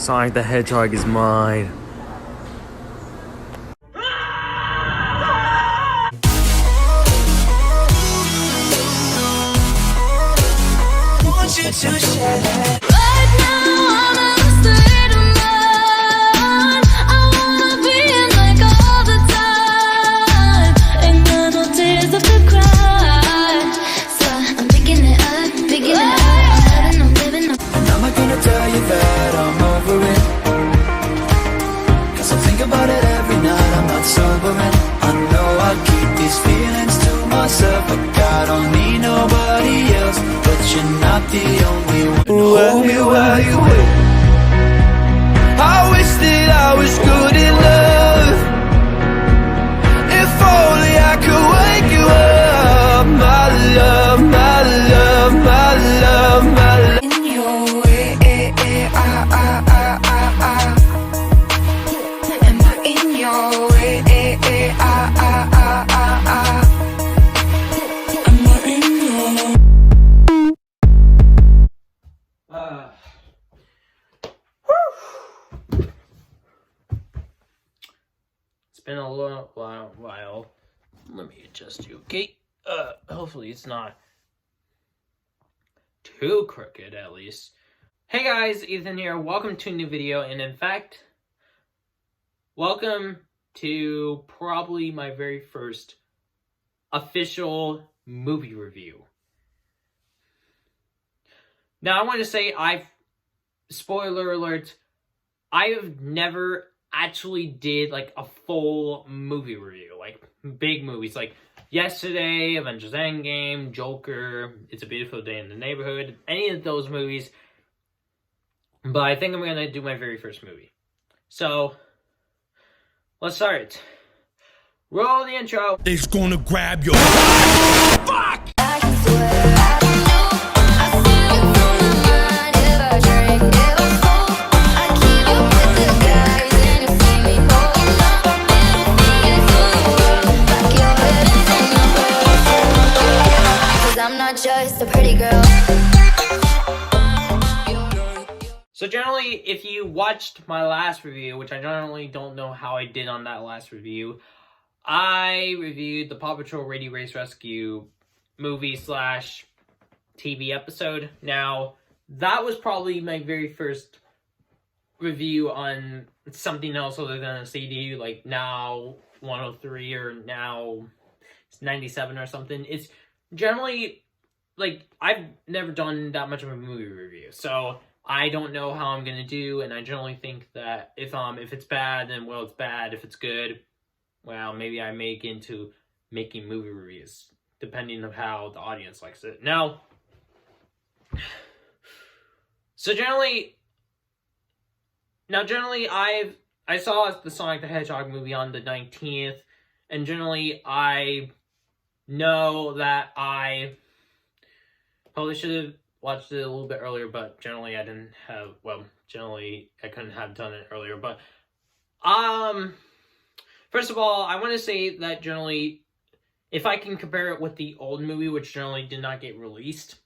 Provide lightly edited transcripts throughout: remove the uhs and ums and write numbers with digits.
Sonic the Hedgehog is mine. Want you to share that. Right now I'm in a state of mind. I wanna be in like all the time. Ain't got no tears left to cry. So I'm picking it up, picking it up. I'm living up. And I'm not gonna tell you that I'm over it, 'cause I think about it every night. I'm not sobering. I know I keep these feelings to myself, but I don't need nobody else. But you're not the only one. Hold me while you wait. I wish that I was good in love. If only I could wake you up, my love, my love, my love, my love. In your way, am I in your way? Am I in your It's been a little while. Let me adjust you, okay? Hopefully it's not too crooked, at least. Hey guys, Ethan here. Welcome to a new video, and in fact, welcome to probably my very first official movie review. Now, I want to say, spoiler alert, I have never actually did like a full movie review, like big movies, like Yesterday, Avengers Endgame, Joker, It's a Beautiful Day in the Neighborhood, any of those movies. But I think I'm gonna do my very first movie. So let's start. Roll the intro. They's gonna grab your fuck. I can swear I don't know. I feel it from my mind. If I drink, if I smoke, I keep up with the guys, and you see me holding up our middle fingers to the world, like your head is in the world. 'Cause I'm not just a pretty girl. So generally, if you watched my last review, which I generally don't know how I did on that last review, I reviewed the Paw Patrol Radio Race Rescue movie / TV episode. Now, that was probably my very first review on something else other than a CD, like Now 103 or Now 97 or something. It's generally, like, I've never done that much of a movie review, so I don't know how I'm gonna do, and I generally think that if it's bad, then well, it's bad. If it's good, well, maybe I make into making movie reviews, depending on how the audience likes it. Now, generally, I saw the Sonic the Hedgehog movie on the 19th, and generally, I know that I probably should have watched it a little bit earlier, but generally I couldn't have done it earlier, but, first of all, I want to say that generally, if I can compare it with the old movie, which generally did not get released,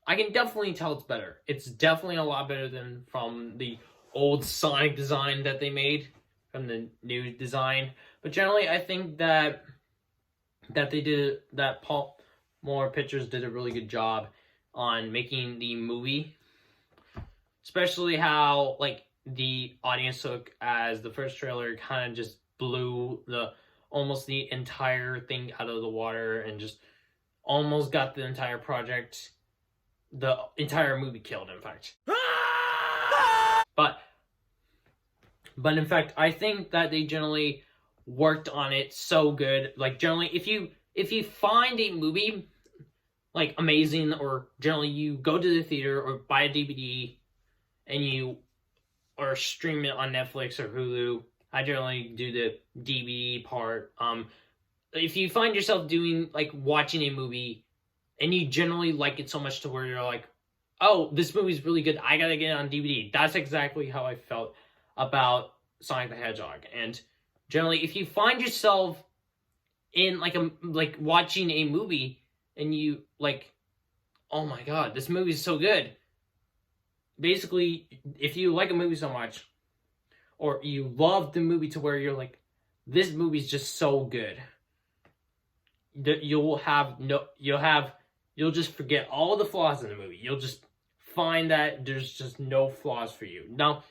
I can definitely tell it's better. It's definitely a lot better than from the old Sonic design that they made, from the new design. But generally, I think that Paul Moore Pictures did a really good job on making the movie, especially how, like, the audience took as the first trailer kind of just blew almost the entire thing out of the water and just almost got the entire entire movie killed, in fact. But in fact, I think that they generally worked on it so good. Like, generally, if you find a movie like amazing, or generally you go to the theater or buy a DVD and or stream it on Netflix or Hulu. I generally do the DVD part. If you find yourself watching a movie and you generally like it so much to where you're like, oh, this movie's really good, I gotta get it on DVD. That's exactly how I felt about Sonic the Hedgehog. And generally, if you find yourself in watching a movie and you like, oh my god, this movie is so good, basically, if you like a movie so much, or you love the movie to where you're like, this movie's just so good, you'll just forget all the flaws in the movie. You'll just find that there's just no flaws for you. Now,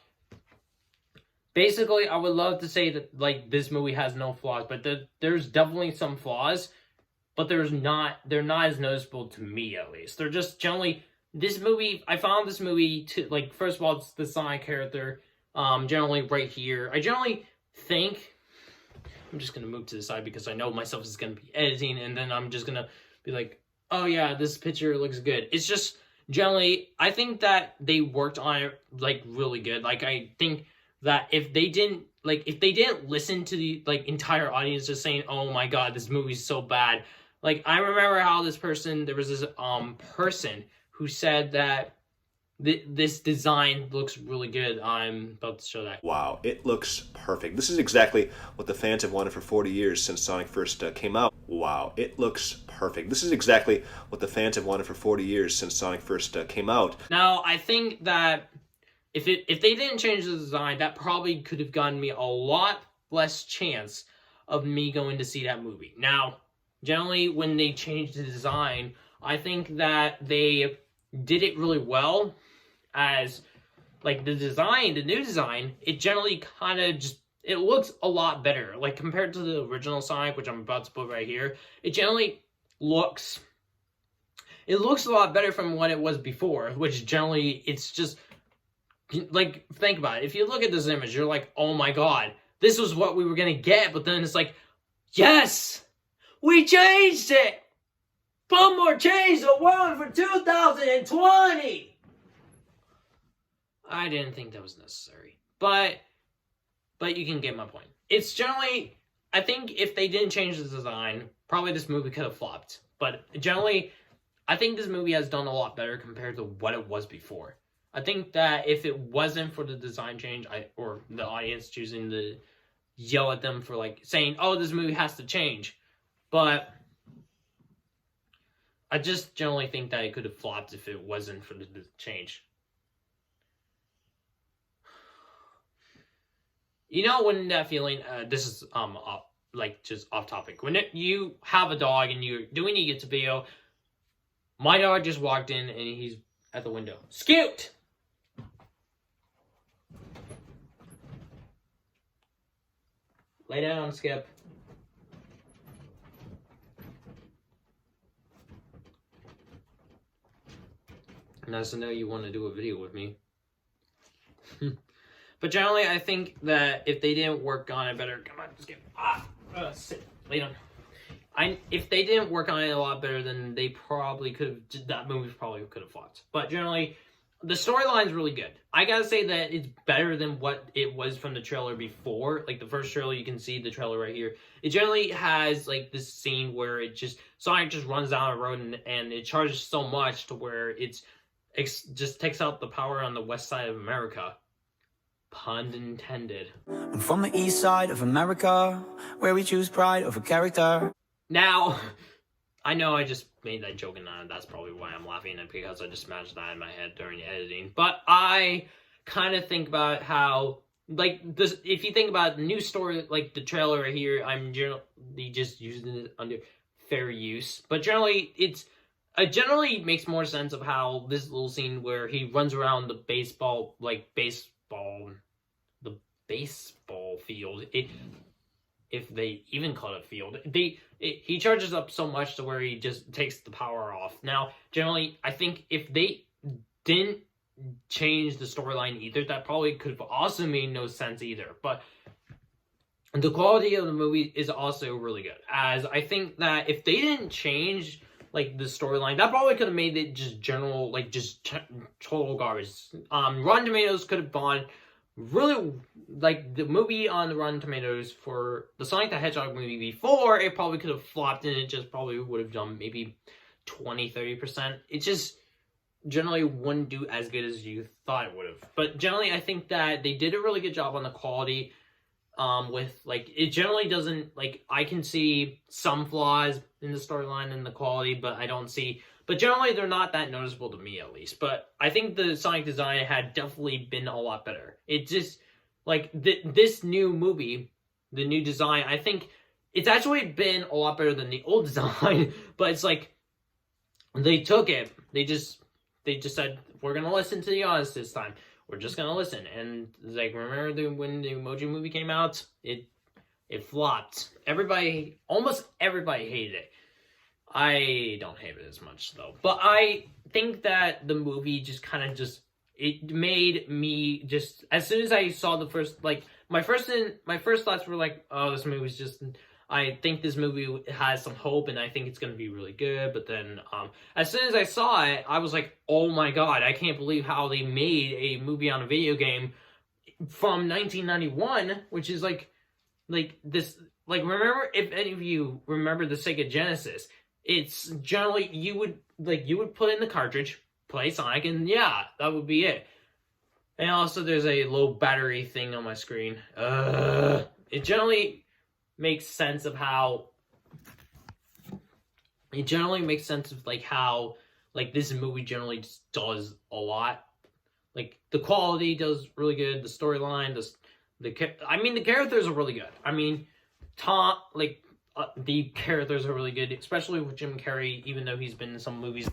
basically, I would love to say that like this movie has no flaws, but there's definitely some flaws, but they're not as noticeable to me, at least. They're just generally, this movie, I found this movie to, like, first of all, it's the Sonic character, generally right here. I generally think, I'm just gonna move to the side because I know myself is gonna be editing, and then I'm just gonna be like, oh yeah, this picture looks good. It's just, generally, I think that they worked on it, like, really good. Like, I think that if they didn't listen to the, like, entire audience just saying, oh my god, this movie's so bad. Like, I remember how there was this person who said that this design looks really good. I'm about to show that. Wow, it looks perfect. This is exactly what the fans have wanted for 40 years since Sonic first came out. Wow, it looks perfect. This is exactly what the fans have wanted for 40 years since Sonic first came out. Now, I think that if they didn't change the design, that probably could have gotten me a lot less chance of me going to see that movie. Now, generally, when they changed the design, I think that they did it really well. As, like, the new design, it generally kind of just, it looks a lot better. Like, compared to the original Sonic, which I'm about to put right here, it generally looks a lot better from what it was before, which generally, it's just, like, think about it. If you look at this image, you're like, oh my god, this was what we were gonna get, but then it's like, yes! We changed it! One more change the world for 2020! I didn't think that was necessary. But you can get my point. It's generally, I think if they didn't change the design, probably this movie could have flopped. But generally, I think this movie has done a lot better compared to what it was before. I think that if it wasn't for the design change, or the audience choosing to yell at them for, like, saying, oh, this movie has to change. But I just generally think that it could have flopped if it wasn't for the change. You know when that feeling, this is, like, just off topic. When you have a dog and you're doing a YouTube video, my dog just walked in and he's at the window. Scoot! Lay down, Skip. Nice to know you want to do a video with me. But generally, I think that if they didn't work on it better, come on, just get sit, lay down. If they didn't work on it a lot better, then they probably could have. That movie probably could have flopped. But generally, the storyline's really good. I gotta say that it's better than what it was from the trailer before. Like the first trailer, you can see the trailer right here. It generally has like this scene where Sonic just runs down a road and it charges so much to where it's just takes out the power on the west side of America. Pun intended. I'm from the east side of America, where we choose pride over character. Now, I know I just made that joke and that's probably why I'm laughing at, because I just imagined that in my head during editing. But I kind of think about how, like, this, if you think about the new story, like the trailer right here, I'm generally just using it under fair use. But generally, it generally makes more sense of how this little scene where he runs around the baseball field, if they even call it field, he charges up so much to where he just takes the power off. Now, generally, I think if they didn't change the storyline either, that probably could have also made no sense either. But the quality of the movie is also really good, as I think that if they didn't change like the storyline, that probably could have made it just general, like just total garbage. Rotten Tomatoes could have gone really, like the movie on the Rotten Tomatoes for the Sonic the Hedgehog movie before, it probably could have flopped and it just probably would have done maybe 20-30%. It just generally wouldn't do as good as you thought it would have. But generally, I think that they did a really good job on the quality. With like, it generally doesn't, like, I can see some flaws in the storyline and the quality, but I don't see but generally they're not that noticeable to me, at least. But I think the Sonic design had definitely been a lot better. It just, like, this new movie, the new design, I think it's actually been a lot better than the old design, but it's like, they took it, they just said, we're gonna listen to the audience this time. We're just gonna listen. And like, remember when the Emoji Movie came out? It flopped. Almost everybody hated it. I don't hate it as much though. But I think that the movie just kind of it made me just, as soon as I saw the first, like, my first thoughts were like, oh, this movie's just, I think this movie has some hope and I think it's going to be really good. But then, as soon as I saw it, I was like, oh my god, I can't believe how they made a movie on a video game from 1991, which is like this, like, remember, if any of you remember the Sega Genesis, it's generally, you would put in the cartridge, play Sonic, and yeah, that would be it. And also, there's a low battery thing on my screen. It generally makes sense of how, like, how, like, this movie generally just does a lot. Like, the quality does really good, the storyline, the characters are really good. I mean, the characters are really good, especially with Jim Carrey, even though he's been in some movies.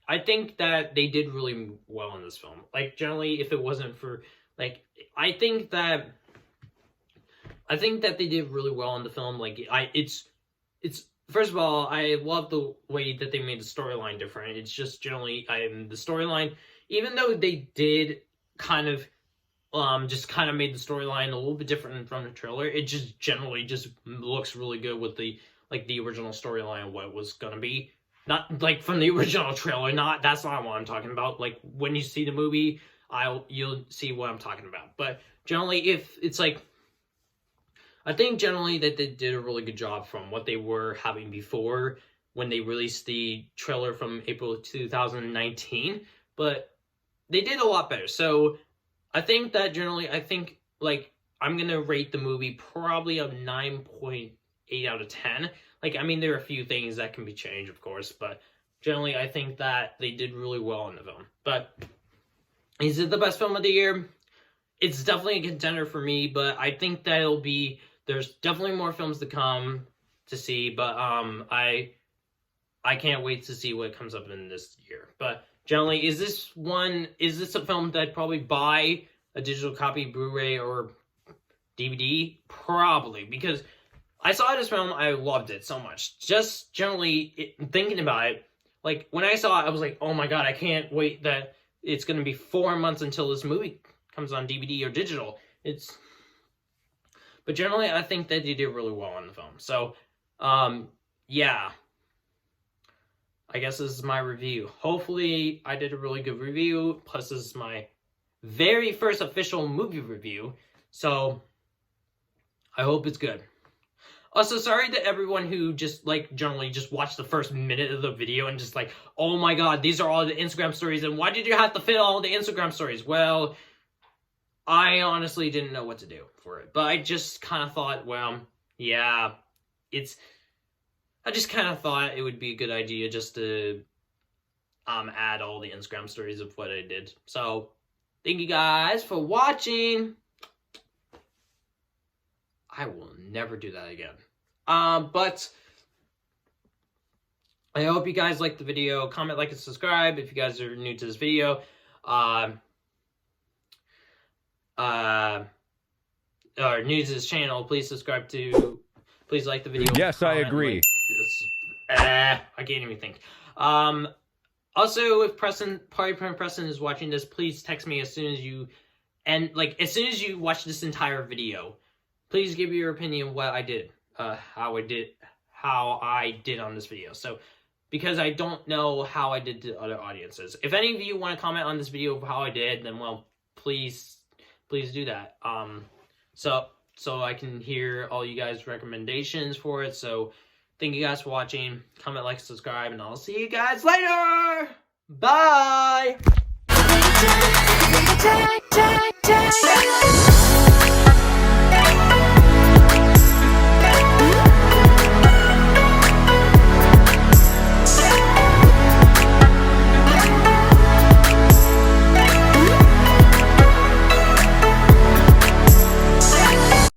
I think that they did really well in this film. Like, generally, if it wasn't for, like, I think that they did really well in the film. Like, it's first of all, I love the way that they made the storyline different. It's just generally, the storyline, even though they did kind of made the storyline a little bit different from the trailer, it just generally just looks really good with the original storyline, what it was gonna be. Not like from the original trailer, that's not what I'm talking about. Like, when you see the movie, you'll see what I'm talking about. But generally, if it's like, I think generally that they did a really good job from what they were having before when they released the trailer from April 2019, but they did a lot better. So I think that generally, like, I'm gonna rate the movie probably a 9.8 out of 10. Like, I mean, there are a few things that can be changed, of course, but generally, I think that they did really well in the film. But is it the best film of the year? It's definitely a contender for me, but I think that there's definitely more films to come to see, but I can't wait to see what comes up in this year. But generally, is this a film that I'd probably buy a digital copy, Blu-ray, or DVD? Probably, because I saw this film, I loved it so much. Just generally, thinking about it, like, when I saw it, I was like, oh my god, I can't wait that it's going to be 4 months until this movie comes on DVD or digital. But generally, I think that they did really well on the film. So, yeah. I guess this is my review. Hopefully, I did a really good review. Plus, this is my very first official movie review. So, I hope it's good. Also, sorry to everyone who just, like, generally just watched the first minute of the video and just like, oh my god, these are all the Instagram stories, and why did you have to fit all the Instagram stories? Well, I honestly didn't know what to do for it. But I just kind of thought, well, yeah, I just kind of thought it would be a good idea just to add all the Instagram stories of what I did. So, thank you guys for watching. I will never do that again. But I hope you guys liked the video. Comment, like, and subscribe if you guys are new to this video. Or new to this channel, please like the video. Yes, I agree. I can't even think. Also, if Party Preston is watching this, please text me as soon as you watch this entire video. Please give your opinion what I did, how I did on this video. So, because I don't know how I did to other audiences. If any of you want to comment on this video of how I did, then, well, please do that. So I can hear all you guys' recommendations for it. So, thank you guys for watching. Comment, like, subscribe, and I'll see you guys later. Bye.